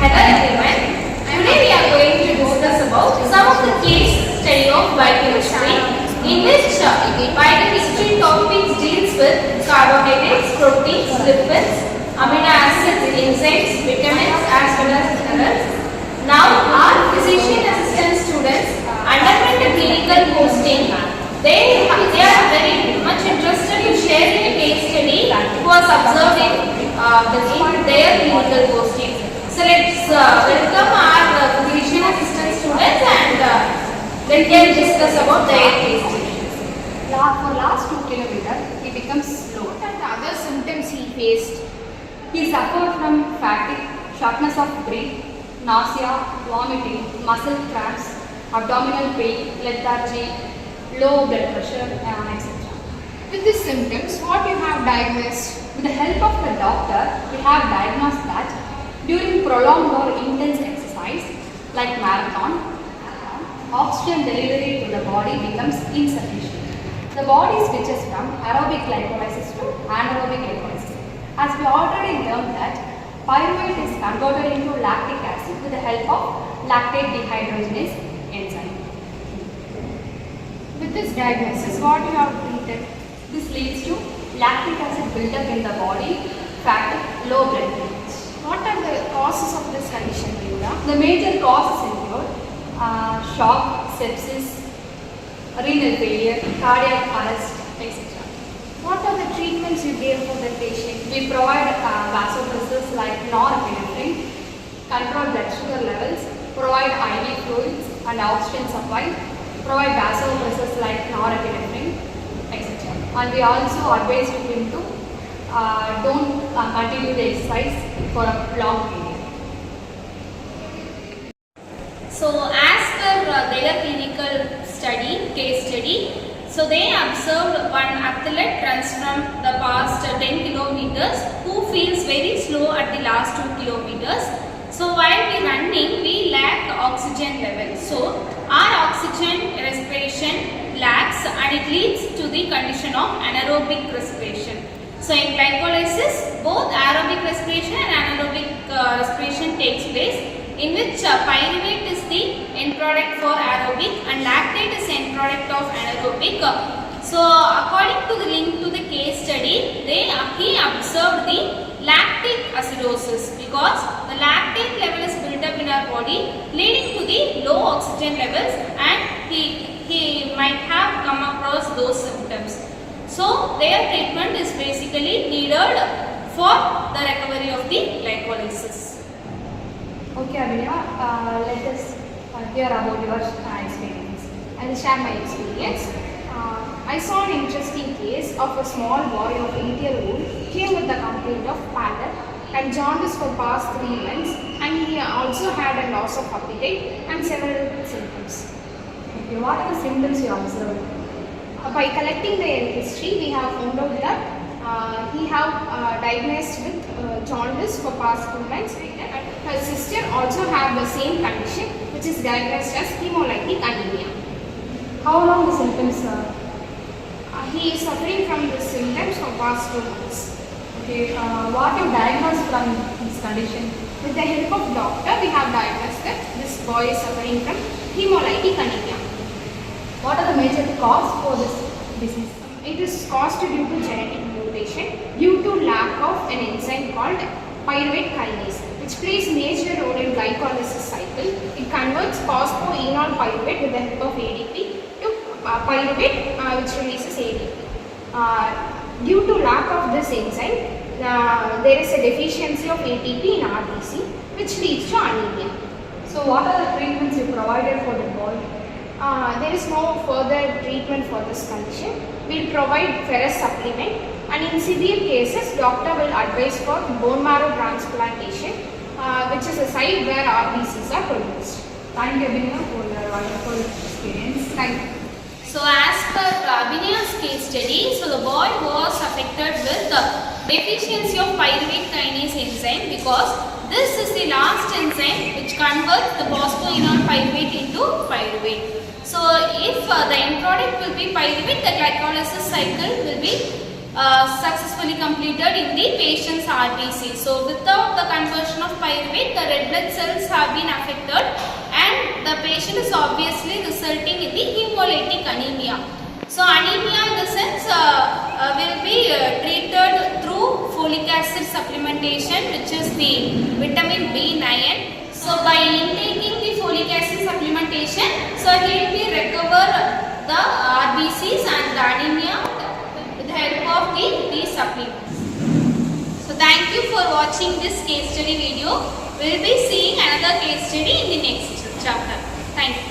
Hello everyone. Today we are going to discuss about some of the case study of biochemistry in which biochemistry topics deals with carbohydrates, proteins, lipids, amino acids, enzymes, vitamins as well as minerals. Now our physician assistant students underwent a clinical posting. They are very much interested in sharing a case study was observed in their clinical posting. So let's welcome our physician assistant students and let them discuss about their case study. For last 2 kilometers, he becomes slow and the other symptoms he faced. He suffered from fatigue, shortness of breath, nausea, vomiting, muscle cramps, abdominal pain, lethargy, low blood pressure, etc. With these symptoms, what you have diagnosed? With the help of the doctor, we have diagnosed that during prolonged or intense exercise like marathon, oxygen delivery to the body becomes insufficient. The body switches from aerobic glycolysis to anaerobic glycolysis. As we already learned that pyruvate is converted into lactic acid with the help of lactate dehydrogenase enzyme. With this diagnosis, what you have treated? This leads to lactic acid buildup in the body, fatigue, low blood pH. What are the causes of this condition, Mithra? The major causes include shock, sepsis, renal failure, cardiac arrest, etc. What are the treatments you gave for the patient? We provide vasopressors like norepinephrine, control blood sugar levels, provide IV fluids and oxygen supply, provide vasopressors like norepinephrine, etc. And we also advise him to don't continue the exercise for a long period. So as per their clinical study, case study, so they observed one athlete runs from the past 10 kilometers who feels very slow at the last 2 kilometers. So while we running, we lack oxygen level. So our oxygen respiration lacks and it leads to the condition of anaerobic respiration. So in glycolysis, both aerobic respiration and anaerobic respiration takes place, in which pyruvate is the end product for aerobic and lactate is end product of anaerobic. So according to the link to the case study, he observed the lactic acidosis because the lactate level is built up in our body leading to the low oxygen levels, and he might have come across those symptoms. So their treatment is basically needed for the recovery of the glycolysis. Okay, Abhinaya, let us hear about your experience. I will share my experience. I saw an interesting case of a small boy of 8-year-old came with the complaint of pallor and jaundice for past 3 months, and he also had a loss of appetite and several symptoms. Okay, what are the symptoms you observed? By collecting their history, we have found out that he have diagnosed with jaundice for past 2 months, and her sister also have the same condition, which is diagnosed as hemolytic anemia. How long the symptoms are? He is suffering from the symptoms for past 2 months. Okay, what you diagnosed from this condition? With the help of doctor, we have diagnosed that this boy is suffering from hemolytic anemia. What are the major cause for this disease? It is caused due to genetic mutation due to lack of an enzyme called pyruvate kinase, which plays a major role in glycolysis cycle. It converts phosphoenol pyruvate with the help of ADP to pyruvate, which releases ADP. Due to lack of this enzyme, there is a deficiency of ATP in RBC, which leads to anemia. So what are the treatments you provided for the boy? There is no further treatment for this condition. We will provide ferrous supplement, and in severe cases, doctor will advise for bone marrow transplantation, which is a site where RBCs are produced. Thank you, Abhinaya, for your wonderful experience. Thank you. So as per Abhinaya's case study, so the boy was affected with the deficiency of pyruvate kinase enzyme because this is the last enzyme which converts the phosphoenol pyruvate into pyruvate. So if the end product will be pyruvate, the glycolysis cycle will be successfully completed in the patient's RBC. So without the conversion of pyruvate, the red blood cells have been affected and the patient is obviously resulting in the hemolytic anemia. So anemia in the sense will be treated through folic acid supplementation, which is the vitamin B9. So by intaking the folic acid supplementation, so he will be recover the RBCs and the anemia with the help of these supplements. So thank you for watching this case study video. We will be seeing another case study in the next chapter. Thank you.